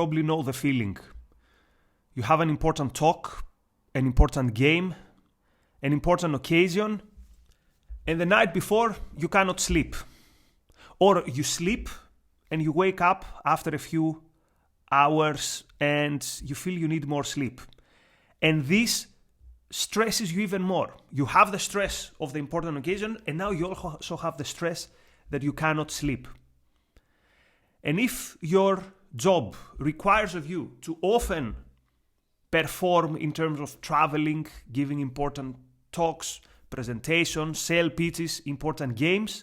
Probably know the feeling. You have an important talk, an important game, an important occasion, and the night before you cannot sleep. Or you sleep and you wake up after a few hours and you feel you need more sleep. And this stresses you even more. You have the stress of the important occasion, and now you also have the stress that you cannot sleep. And if your job requires of you to often perform in terms of traveling, giving important talks, presentations, sale pitches, important games,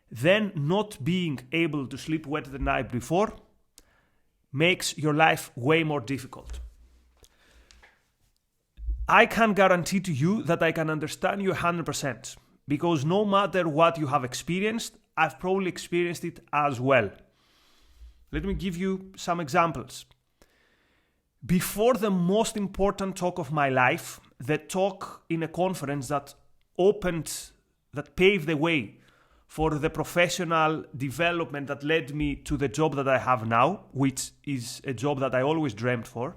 then not being able to sleep well the night before makes your life way more difficult. I can guarantee to you that I can understand you 100%, because no matter what you have experienced, I've probably experienced it as well. Let me give you some examples. Before the most important talk of my life, the talk in a conference that paved the way for the professional development that led me to the job that I have now, which is a job that I always dreamed for.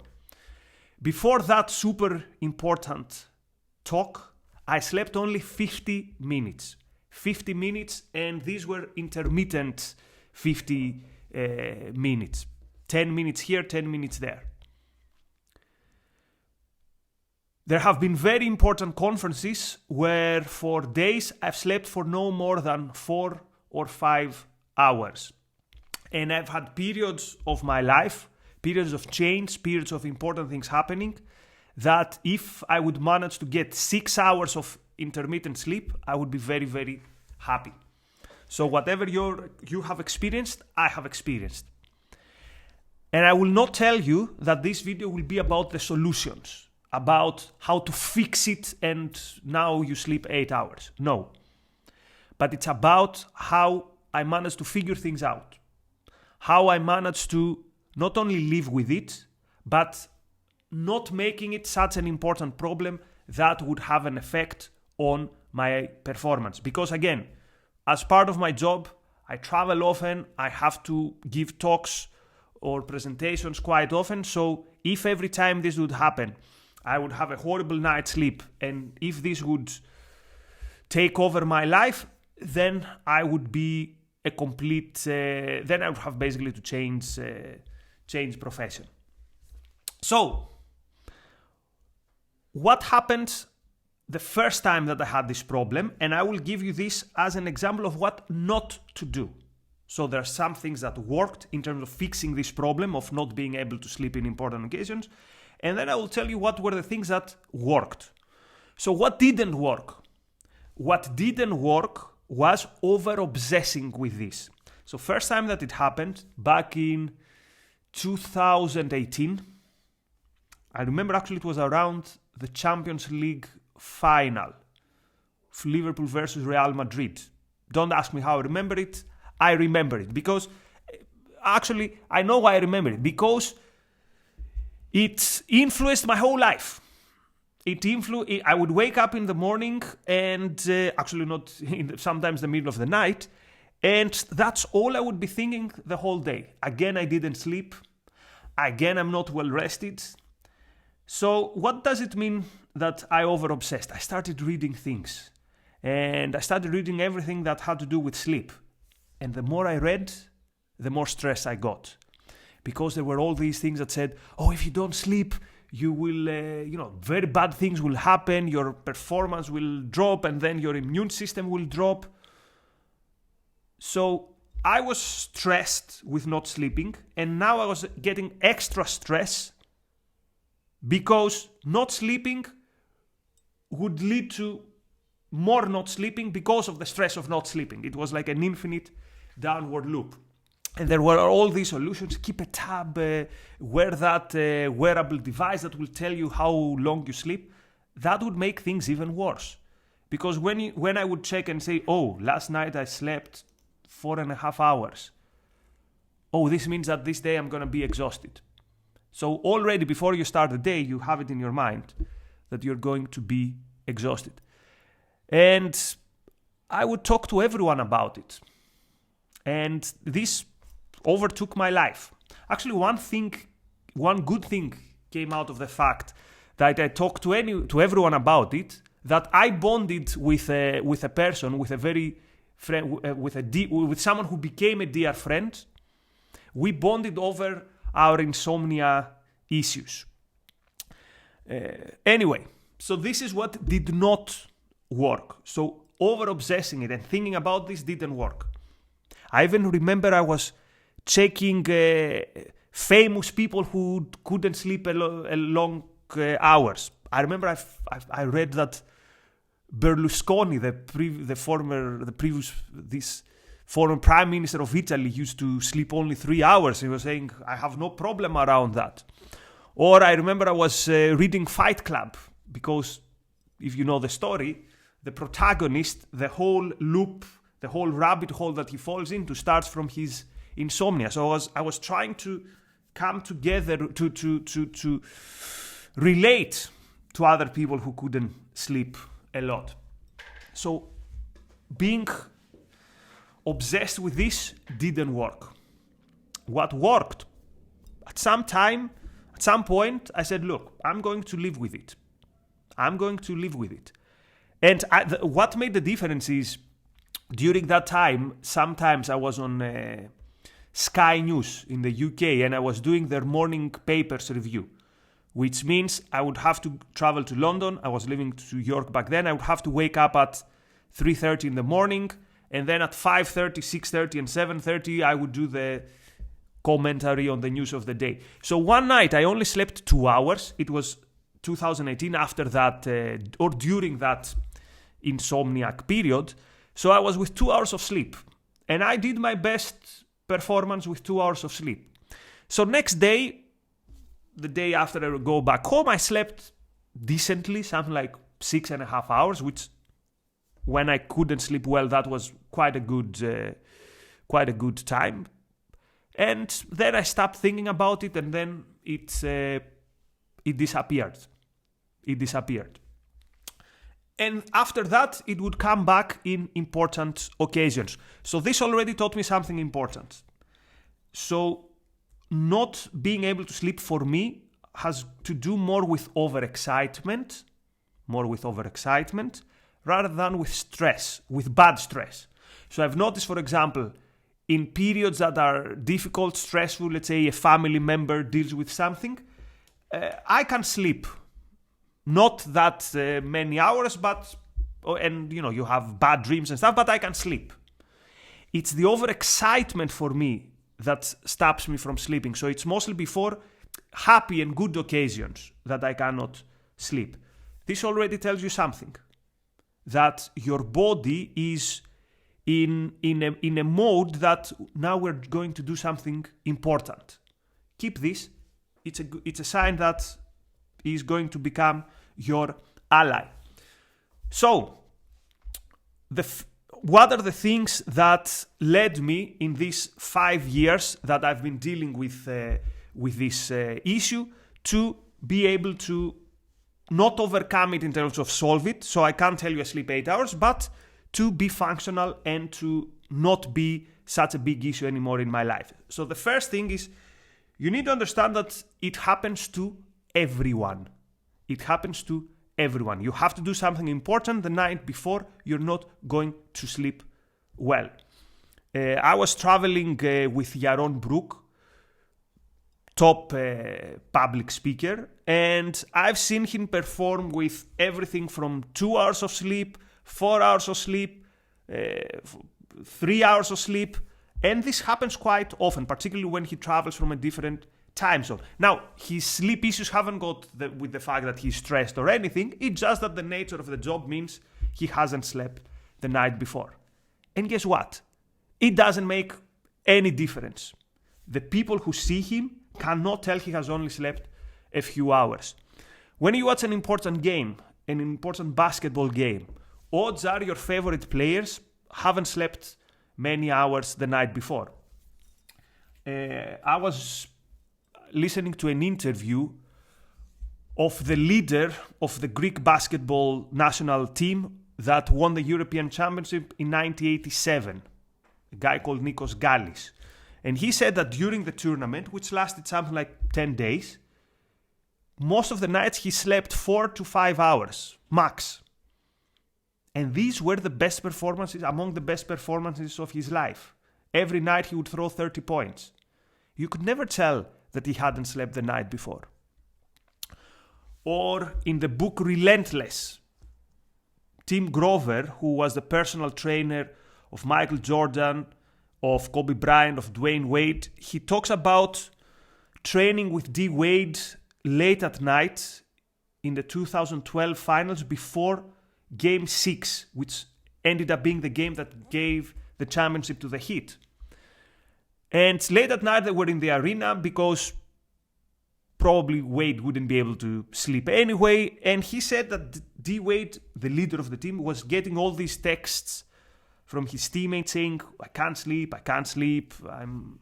Before that super important talk, I slept only 50 minutes. 50 minutes, and these were intermittent 50 minutes. 10 minutes here, 10 minutes there. There have been very important conferences where for days I've slept for no more than 4 or 5 hours. And I've had periods of my life, periods of change, periods of important things happening, that if I would manage to get 6 hours of intermittent sleep, I would be very, very happy. So whatever you have experienced, I have experienced. And I will not tell you that this video will be about the solutions, about how to fix it and now you sleep 8 hours. No. But it's about how I managed to figure things out. How I managed to not only live with it, but not making it such an important problem that would have an effect on my performance. Because again, as part of my job, I travel often, I have to give talks or presentations quite often. So if every time this would happen, I would have a horrible night's sleep, and if this would take over my life, then I would be a complete, then I would have basically to change profession. So, what happened the first time that I had this problem? And I will give you this as an example of what not to do. So there are some things that worked in terms of fixing this problem of not being able to sleep in important occasions. And then I will tell you what were the things that worked. So what didn't work? What didn't work was over-obsessing with this. So first time that it happened, back in 2018, I remember actually it was around the Champions League final, Liverpool versus Real Madrid. Don't ask me how I remember it. I remember it because, actually, I know why I remember it, because it influenced my whole life. I would wake up in the morning and actually not sometimes the middle of the night, and that's all I would be thinking the whole day. Again, I didn't sleep. Again, I'm not well rested. So what does it mean that I over-obsessed? I started reading things, and I started reading everything that had to do with sleep. And the more I read, the more stress I got. Because there were all these things that said, oh, if you don't sleep, you will, very bad things will happen, your performance will drop, and then your immune system will drop. So I was stressed with not sleeping, and now I was getting extra stress because not sleeping would lead to more not sleeping because of the stress of not sleeping. It was like an infinite downward loop. And there were all these solutions. Keep a tab, wear that wearable device that will tell you how long you sleep. That would make things even worse. Because when I would check and say, oh, last night I slept 4.5 hours. Oh, this means that this day I'm going to be exhausted. So already before you start the day, you have it in your mind that you're going to be exhausted. And I would talk to everyone about it. And this overtook my life. Actually, one good thing came out of the fact that I talked to everyone about it, that I bonded with a person, with a very friend, with someone who became a dear friend. We bonded over our insomnia issues. Anyway, so this is what did not work. So over-obsessing it and thinking about this didn't work. I even remember I was checking famous people who couldn't sleep long hours. I remember I read that Berlusconi, this former prime minister of Italy, used to sleep only 3 hours. He was saying, I have no problem around that. Or I remember I was reading Fight Club, because if you know the story, the protagonist, the whole loop, the whole rabbit hole that he falls into starts from his insomnia. So I was trying to come together to relate to other people who couldn't sleep a lot. So being obsessed with this didn't work. What worked? At some point, I said, look, I'm going to live with it. And what made the difference is, during that time, sometimes I was on Sky News in the UK, and I was doing their morning papers review, which means I would have to travel to London. I was living to New York back then. I would have to wake up at 3:30 in the morning, and then at 5:30, 6:30, and 7:30, I would do the commentary on the news of the day. So one night, I only slept 2 hours. It was 2018, after that, or during that insomniac period. So I was with 2 hours of sleep, and I did my best performance with 2 hours of sleep. So next day, the day after I go back home, I slept decently, something like 6.5 hours, which, when I couldn't sleep well, that was quite a good time. And then I stopped thinking about it, and then it disappeared. And after that, it would come back in important occasions. So this already taught me something important. So not being able to sleep for me has to do more with overexcitement rather than with stress, with bad stress. So I've noticed, for example, in periods that are difficult, stressful, let's say a family member deals with something, I can sleep. Not that many hours, and you have bad dreams and stuff, but I can sleep. It's the overexcitement for me that stops me from sleeping. So it's mostly before happy and good occasions that I cannot sleep. This already tells you something. That your body is in a mode that now we're going to do something important. Keep this. It's a sign that is going to become your ally. So, what are the things that led me in these 5 years that I've been dealing with this issue to be able to not overcome it in terms of solve it? So I can't tell you I sleep 8 hours, but to be functional and to not be such a big issue anymore in my life. So the first thing is, you need to understand that it happens to everyone. It happens to everyone. You have to do something important the night before, you're not going to sleep well. I was traveling with Yaron Brook, top public speaker, and I've seen him perform with everything from 2 hours of sleep, 4 hours of sleep, 3 hours of sleep, and this happens quite often, particularly when he travels from a different time zone. Now, his sleep issues haven't got with the fact that he's stressed or anything. It's just that the nature of the job means he hasn't slept the night before. And guess what? It doesn't make any difference. The people who see him cannot tell he has only slept a few hours. When you watch an important game, an important basketball game, odds are your favorite players haven't slept many hours the night before. I was listening to an interview of the leader of the Greek basketball national team that won the European Championship in 1987, a guy called Nikos. And he said that during the tournament, which lasted something like 10 days, most of the nights he slept 4 to 5 hours, max. And these were the best performances, among the best performances of his life. Every night he would throw 30 points. You could never tell that he hadn't slept the night before. Or in the book Relentless, Tim Grover, who was the personal trainer of Michael Jordan, of Kobe Bryant, of Dwayne Wade, he talks about training with D. Wade late at night in the 2012 finals before Game 6, which ended up being the game that gave the championship to the Heat. And late at night they were in the arena because probably Wade wouldn't be able to sleep anyway. And he said that D. Wade, the leader of the team, was getting all these texts from his teammates saying, I can't sleep, I'm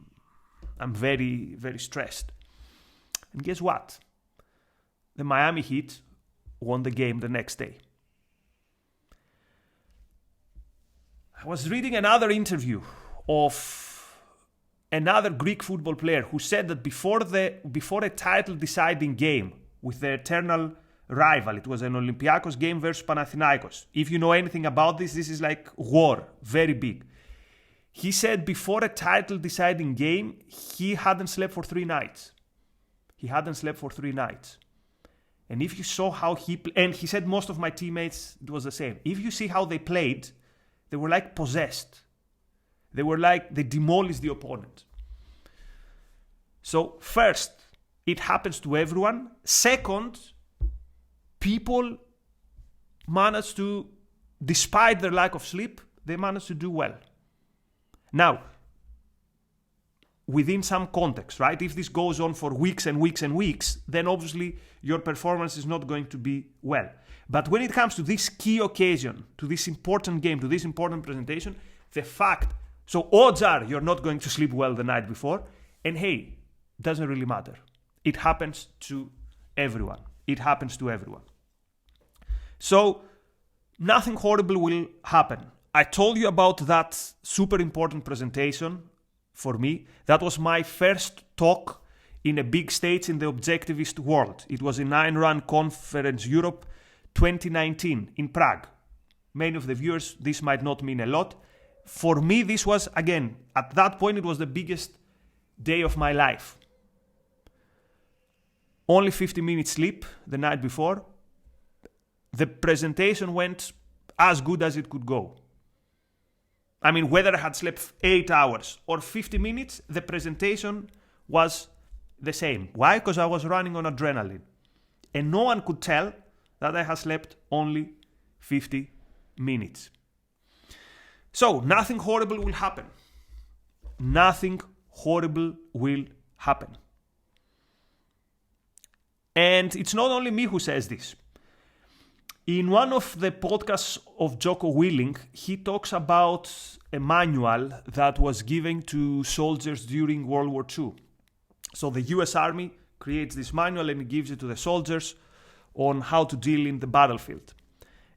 very, very stressed. And guess what? The Miami Heat won the game the next day. I was reading another interview of another Greek football player who said that before a title-deciding game with the eternal rival, it was an Olympiacos game versus Panathinaikos. If you know anything about this is like war, very big. He said before a title-deciding game, he hadn't slept for 3 nights. And if you saw how and he said most of my teammates, it was the same. If you see how they played, they were like possessed. They demolished the opponent. So first, it happens to everyone. Second, people manage to, despite their lack of sleep, they manage to do well. Now, within some context, right? If this goes on for weeks and weeks and weeks, then obviously your performance is not going to be well. But when it comes to this key occasion, to this important game, to this important presentation, so odds are you're not going to sleep well the night before, and hey, doesn't really matter. It happens to everyone. So nothing horrible will happen. I told you about that super important presentation for me. That was my first talk in a big stage in the objectivist world. It was in Ayn Rand Conference Europe 2019 in Prague. Many of the viewers, this might not mean a lot. For me, this was, again, at that point, it was the biggest day of my life. Only 50 minutes sleep the night before. The presentation went as good as it could go. I mean, whether I had slept 8 hours or 50 minutes, the presentation was the same. Why? Because I was running on adrenaline. And no one could tell that I had slept only 50 minutes. So, nothing horrible will happen. And it's not only me who says this. In one of the podcasts of Jocko Willing, he talks about a manual that was given to soldiers during World War II. So the US Army creates this manual and it gives it to the soldiers on how to deal in the battlefield.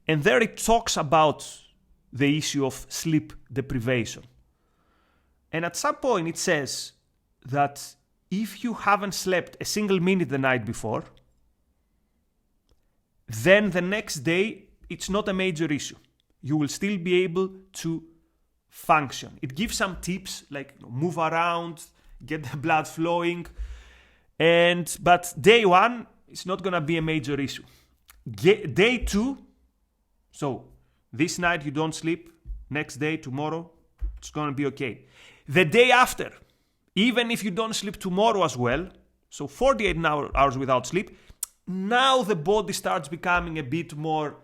And there it talks about the issue of sleep deprivation. And at some point it says that if you haven't slept a single minute the night before, then the next day it's not a major issue. You will still be able to function. It gives some tips like move around, get the blood flowing, but day 1 it's not going to be a major issue. Day 2, so this night you don't sleep, next day, tomorrow, it's going to be okay. The day after, even if you don't sleep tomorrow as well, so 48 hours without sleep, now the body starts becoming a bit more,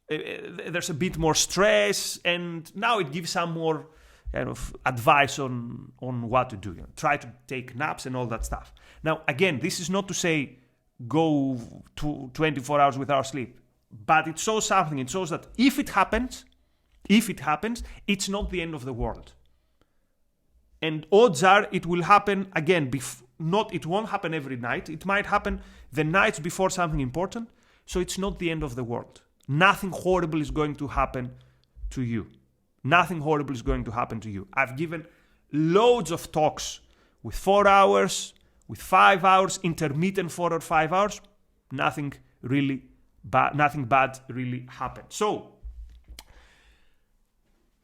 there's a bit more stress, and now it gives some more kind of advice on what to do. Try to take naps and all that stuff. Now, again, this is not to say go to 24 hours without sleep, but it shows something. It shows that if it happens, it's not the end of the world. And odds are it will happen again. It won't happen every night. It might happen the nights before something important. So it's not the end of the world. Nothing horrible is going to happen to you. I've given loads of talks with 4 hours, with 5 hours, intermittent 4 or 5 hours, nothing bad really happened. So,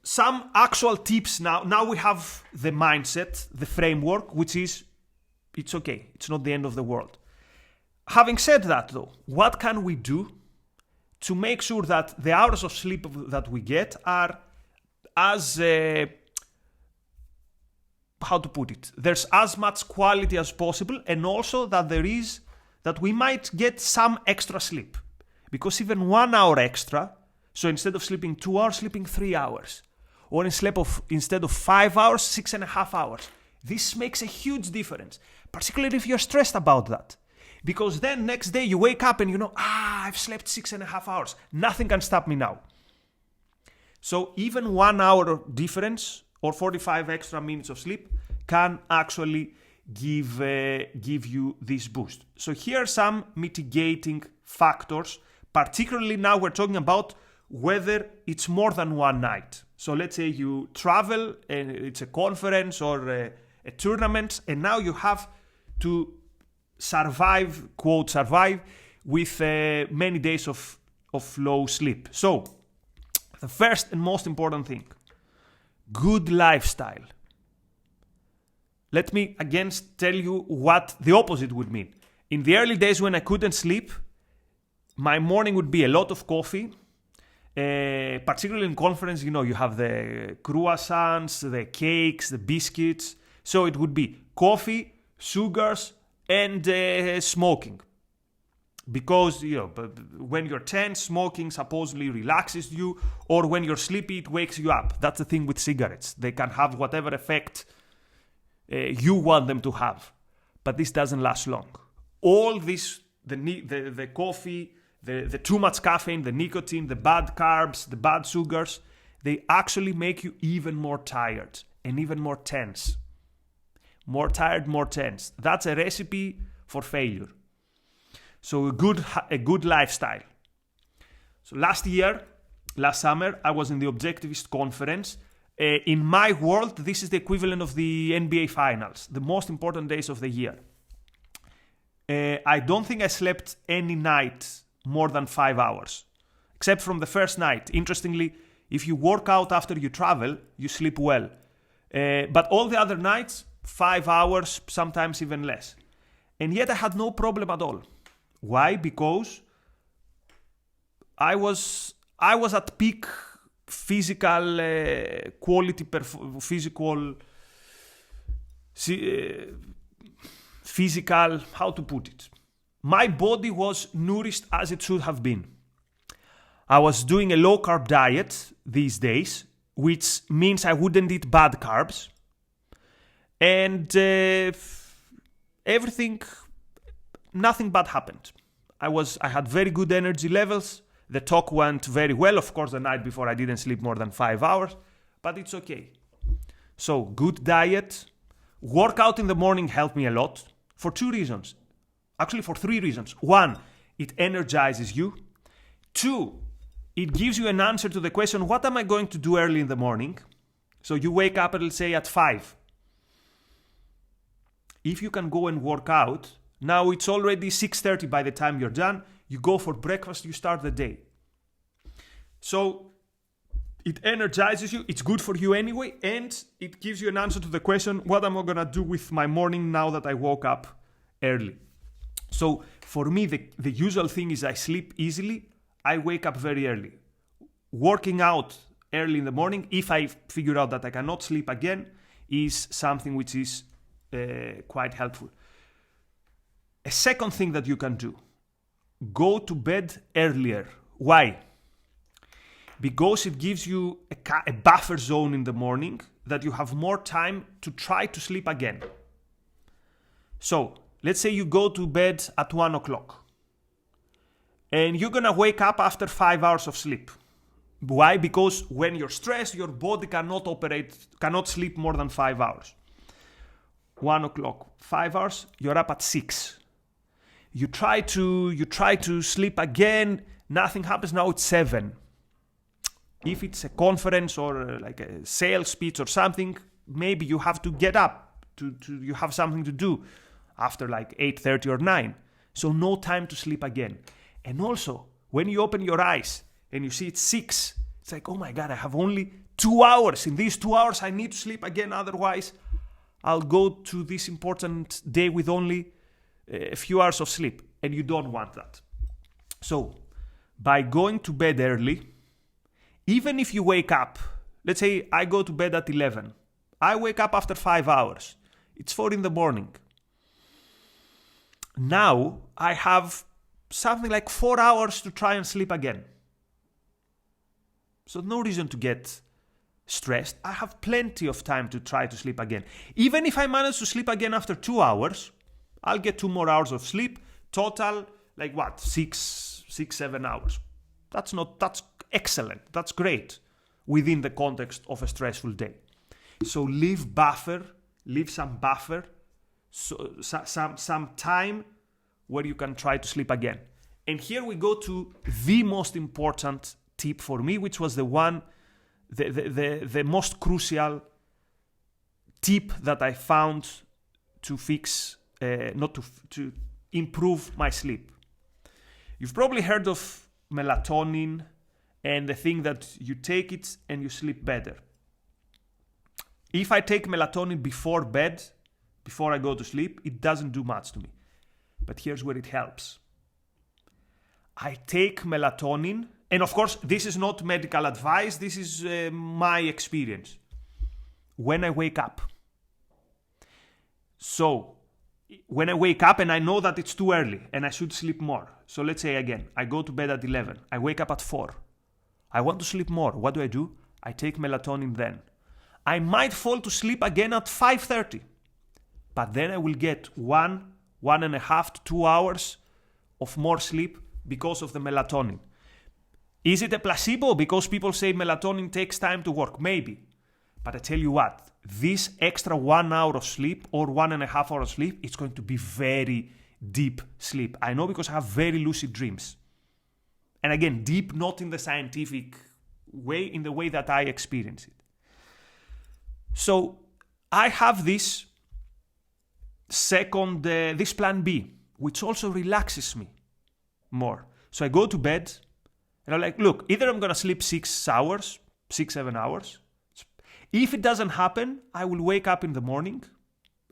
some actual tips now. Now we have the mindset, the framework, which is, it's okay. It's not the end of the world. Having said that, though, what can we do to make sure that the hours of sleep that we get are as, how to put it, there's as much quality as possible, and also that we might get some extra sleep. Because even 1 hour extra, so instead of sleeping 2 hours, sleeping 3 hours. Or instead of 5 hours, 6.5 hours. This makes a huge difference, particularly if you're stressed about that. Because then next day you wake up and you know, I've slept 6.5 hours. Nothing can stop me now. So even 1 hour difference or 45 extra minutes of sleep can actually give you this boost. So here are some mitigating factors, particularly now we're talking about whether it's more than one night. So let's say you travel, and it's a conference or a tournament, and now you have to survive, quote, survive, with many days of low sleep. So, the first and most important thing, good lifestyle. Let me again tell you what the opposite would mean. In the early days when I couldn't sleep, my morning would be a lot of coffee. Particularly in conference, you know, you have the croissants, the cakes, the biscuits. So it would be coffee, sugars, and smoking. Because, you know, when you're tense, smoking supposedly relaxes you, or when you're sleepy, it wakes you up. That's the thing with cigarettes. They can have whatever effect you want them to have. But this doesn't last long. All this, the coffee, the too much caffeine, the nicotine, the bad carbs, the bad sugars, they actually make you even more tired and even more tense. More tired, more tense. That's a recipe for failure. So a good lifestyle. So last summer, I was in the Objectivist conference. In my world, this is the equivalent of the NBA finals, the most important days of the year. I don't think I slept any night more than 5 hours, except from the first night. Interestingly, if you work out after you travel, you sleep well. But all the other nights, 5 hours, sometimes even less. And yet I had no problem at all. Why? Because I was at peak physical quality, physical, how to put it? My body was nourished as it should have been. I was doing a low-carb diet these days, which means I wouldn't eat bad carbs. And nothing bad happened. I had very good energy levels. The talk went very well. Of course, the night before I didn't sleep more than 5 hours, but it's okay. So, good diet. Workout in the morning helped me a lot for 2 reasons. Actually, for 3 reasons. 1, it energizes you. 2, it gives you an answer to the question, what am I going to do early in the morning? So you wake up, let's say, at 5. If you can go and work out, now it's already 6:30 by the time you're done. You go for breakfast, you start the day. So it energizes you, it's good for you anyway, and it gives you an answer to the question, what am I going to do with my morning now that I woke up early? So for me, the usual thing is I sleep easily, I wake up very early. Working out early in the morning, if I figure out that I cannot sleep again, is something which is quite helpful. A second thing that you can do, go to bed earlier. Why? Because it gives you a buffer zone in the morning that you have more time to try to sleep again. So, let's say you go to bed at 1 o'clock and you're gonna wake up after 5 hours of sleep. Why? Because when you're stressed, your body cannot sleep more than 5 hours. 1 o'clock, 5 hours, you're up at 6. You try to sleep again, nothing happens, now it's 7. If it's a conference or like a sales speech or something, maybe you have to get up, you have something to do after like 8:30 or 9. So no time to sleep again. And also, when you open your eyes and you see it's 6, it's like, oh my God, I have only 2 hours. In these 2 hours, I need to sleep again. Otherwise, I'll go to this important day with only a few hours of sleep. And you don't want that. So, by going to bed early, even if you wake up, let's say I go to bed at 11. I wake up after 5 hours. It's 4 in the morning. Now, I have something like 4 hours to try and sleep again. So no reason to get stressed. I have plenty of time to try to sleep again. Even if I manage to sleep again after 2 hours, I'll get 2 more hours of sleep. Total, like what? 7 hours. That's excellent. That's great within the context of a stressful day. So leave some buffer, so some time where you can try to sleep again. And here we go to the most important tip for me, which was the most crucial tip that I found to fix, to improve my sleep. You've probably heard of melatonin and the thing that you take it and you sleep better. If I take melatonin before bed, before I go to sleep, it doesn't do much to me. But here's where it helps. I take melatonin, and of course, this is not medical advice, this is my experience. When I wake up. So, when I wake up and I know that it's too early and I should sleep more. So let's say again, I go to bed at 11. I wake up at 4. I want to sleep more. What do? I take melatonin then. I might fall to sleep again at 5:30. But then I will get 1.5 to 2 hours of more sleep because of the melatonin. Is it a placebo? Because people say melatonin takes time to work. Maybe. But I tell you what, this extra 1 hour of sleep or 1.5 hours of sleep, it's going to be very deep sleep. I know because I have very lucid dreams. And again, deep not in the scientific way, in the way that I experience it. So I have this this plan B, which also relaxes me more. So I go to bed and I'm like, look, either I'm going to sleep 7 hours. If it doesn't happen, I will wake up in the morning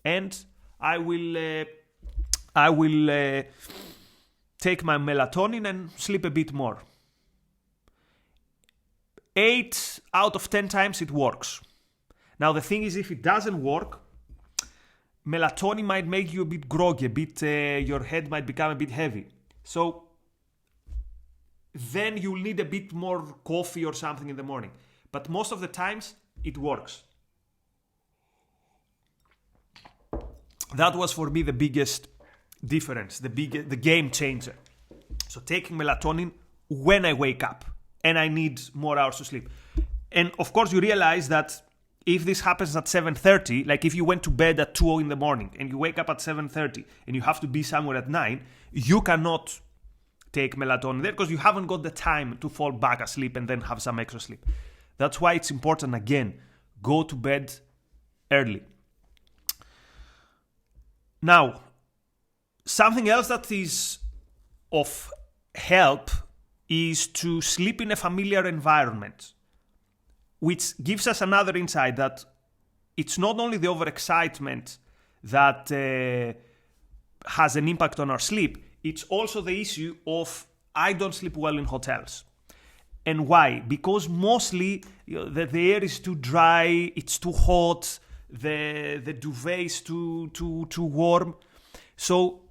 and I will take my melatonin and sleep a bit more. 8 out of 10 times it works. Now the thing is, if it doesn't work, melatonin might make you a bit groggy, your head might become a bit heavy. So then you'll need a bit more coffee or something in the morning. But most of the times, it works. That was for me the biggest difference, the game changer. So taking melatonin when I wake up and I need more hours to sleep. And of course you realize that if this happens at 7:30, like if you went to bed at 2 in the morning and you wake up at 7:30 and you have to be somewhere at 9, you cannot take melatonin there because you haven't got the time to fall back asleep and then have some extra sleep. That's why it's important, again, go to bed early. Now, something else that is of help is to sleep in a familiar environment, which gives us another insight that it's not only the overexcitement that has an impact on our sleep, it's also the issue of I don't sleep well in hotels. And why? Because mostly the air is too dry, it's too hot, the duvet is too warm. So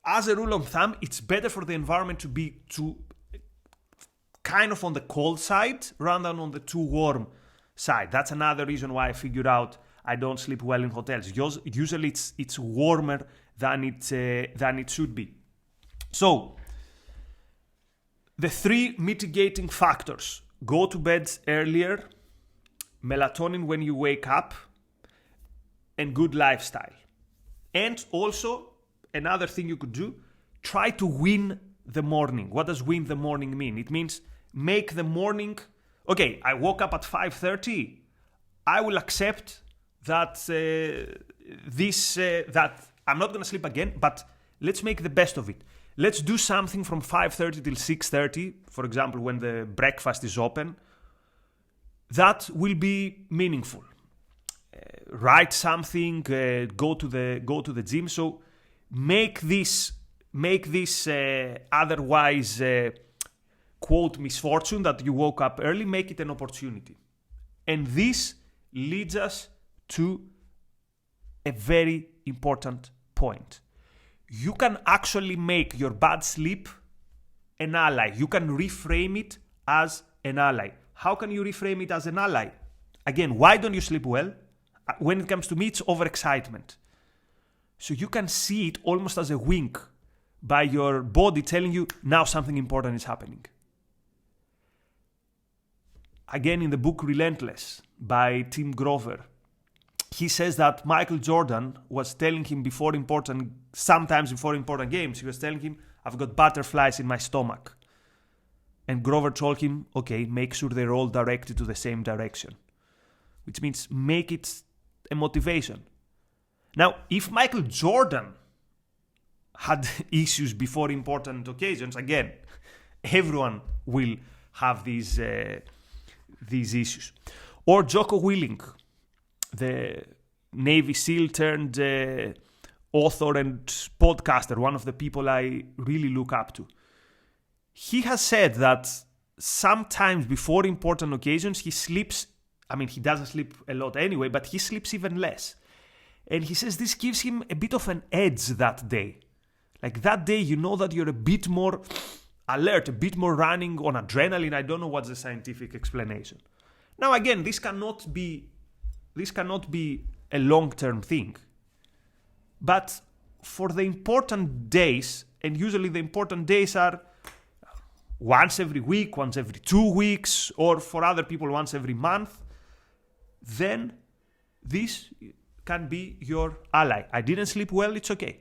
as a rule of thumb, it's better for the environment to be kind of on the cold side rather than on the too warm side. That's another reason why I figured out I don't sleep well in hotels. Usually it's warmer than it should be. So the 3 mitigating factors: go to bed earlier, melatonin when you wake up, and good lifestyle. And also, another thing you could do, try to win the morning. What does win the morning mean? It means make the morning, okay, I woke up at 5:30, I will accept that that I'm not going to sleep again, but let's make the best of it. Let's do something from 5:30 till 6:30, for example, when the breakfast is open. That will be meaningful. Write something, go to the gym. So make this otherwise quote misfortune that you woke up early, make it an opportunity. And this leads us to a very important point. You can actually make your bad sleep an ally. You can reframe it as an ally. How can you reframe it as an ally? Again, why don't you sleep well? When it comes to me, it's overexcitement. So you can see it almost as a wink by your body telling you, now something important is happening. Again, in the book Relentless by Tim Grover, he says that Michael Jordan was telling him sometimes before important games, he was telling him, I've got butterflies in my stomach. And Grover told him, okay, make sure they're all directed to the same direction. Which means make it a motivation. Now, if Michael Jordan had issues before important occasions, again, everyone will have these issues. Or Jocko Willink, the Navy SEAL turned author and podcaster, one of the people I really look up to. He has said that sometimes before important occasions, he sleeps. I mean, he doesn't sleep a lot anyway, but he sleeps even less. And he says this gives him a bit of an edge that day. Like that day, you know that you're a bit more alert, a bit more running on adrenaline. I don't know what's the scientific explanation. Now, again, this cannot be a long-term thing. But for the important days, and usually the important days are once every week, once every 2 weeks, or for other people, once every month, then this can be your ally. I didn't sleep well, it's okay.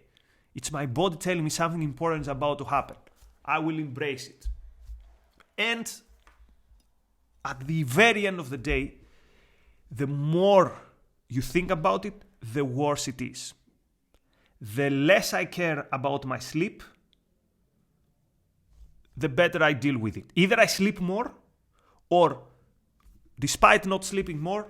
It's my body telling me something important is about to happen. I will embrace it. And at the very end of the day, the more you think about it, the worse it is. The less I care about my sleep, the better I deal with it. Either I sleep more, or despite not sleeping more,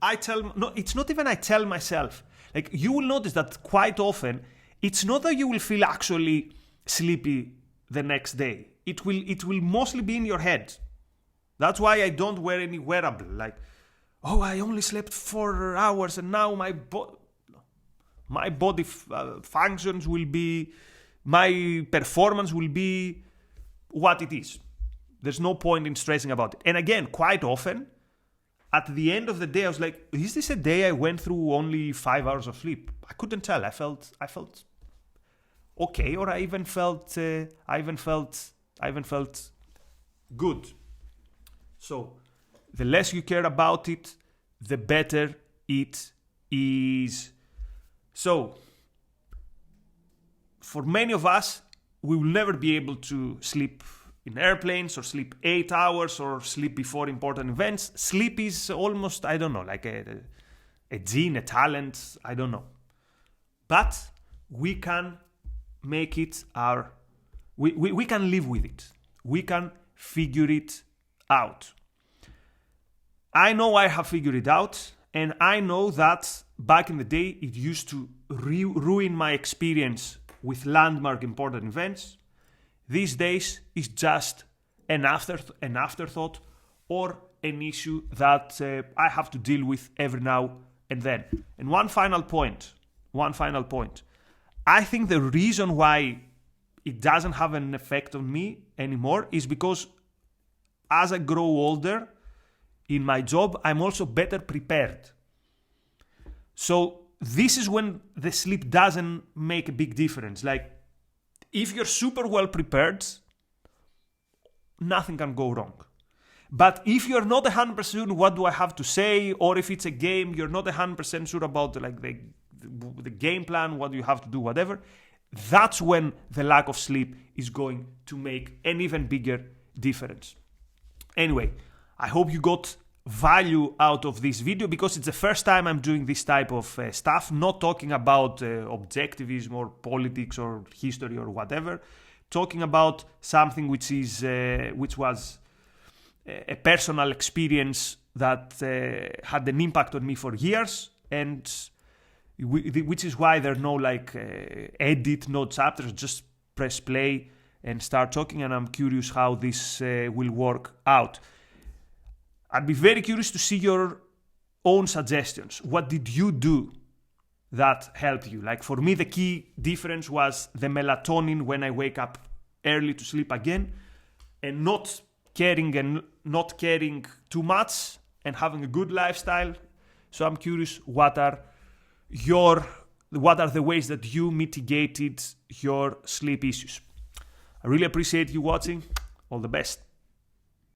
it's not even I tell myself. Like, you will notice that quite often, it's not that you will feel actually sleepy the next day. It will mostly be in your head. That's why I don't wear any wearable. Like, oh, I only slept 4 hours and now my body functions will be, my performance will be what it is. There's no point in stressing about it. And again, quite often, at the end of the day, I was like, is this a day I went through only 5 hours of sleep? I couldn't tell. I felt okay, or I even felt good. So the less you care about it, the better it is. So for many of us, we will never be able to sleep in airplanes or sleep 8 hours or sleep before important events. Sleep is almost, I don't know, like a gene, a talent, I don't know. But we can make it we can live with it. We can figure it out. I know I have figured it out, and I know that back in the day, it used to ruin my experience with landmark important events. These days, it's just an afterthought or an issue that I have to deal with every now and then. And one final point. I think the reason why it doesn't have an effect on me anymore is because as I grow older in my job, I'm also better prepared. So this is when the sleep doesn't make a big difference. Like, if you're super well prepared, nothing can go wrong. But if you're not 100% what do I have to say, or if it's a game, you're not 100% sure about the game plan, what you have to do, whatever, that's when the lack of sleep is going to make an even bigger difference. Anyway, I hope you got value out of this video, because it's the first time I'm doing this type of stuff, not talking about objectivism or politics or history or whatever, talking about something which was a personal experience that had an impact on me for years, and which is why there are no edit, no chapters, just press play and start talking, and I'm curious how this will work out. I'd be very curious to see your own suggestions. What did you do that helped you? Like for me, the key difference was the melatonin when I wake up early to sleep again, and not caring too much and having a good lifestyle. So I'm curious, what are the ways that you mitigated your sleep issues? I really appreciate you watching. All the best.